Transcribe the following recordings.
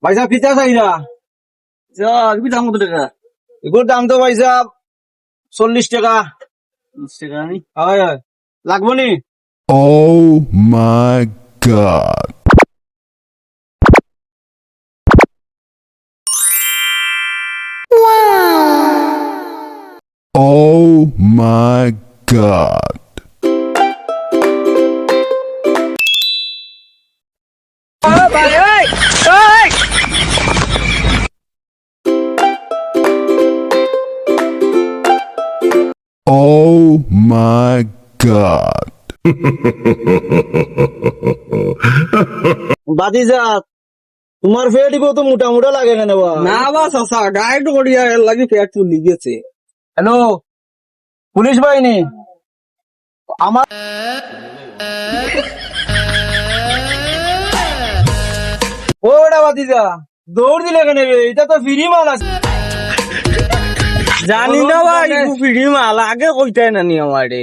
ভাই সাহেব কিতা চাই না কি দাম কত টাকা? এগুলোর দাম তো ভাই সাহেব 40 টাকা। 20 টাকা নি? হয় হয়, লাগবো নি? Oh my god. Oh my god. Oh my god. বাদিজা তোমার ফেয়ে দিব তো মোটা মোটা লাগে কেন বা? না বা চাচা ডাইরেক্ট করিয়া এর লাগি পেট চুলি গেছে। হ্যালো, পুলিশ বাহিনী, আমার ওটা বাদিজা দৌড় দিলে কেন রে? এটা তো ফ্রি মাল আছে। জানি না ভাই ফিডি মাল আগে কইতাই না নি আমারে।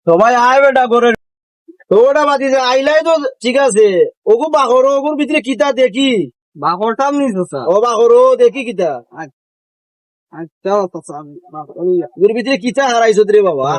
সবাই আয় বেটা করে ওটা বাদিজা আইলাই তো ঠিক আছে। ওগো বাঘর ওগুর ভিতরে কিতা দেখি, বাকরটাম নি চাচা। ও বাঘর দেখি কিতা আচ্ছা চাচা ওর ভিতরে কিতা হারাইছো রে বাবা।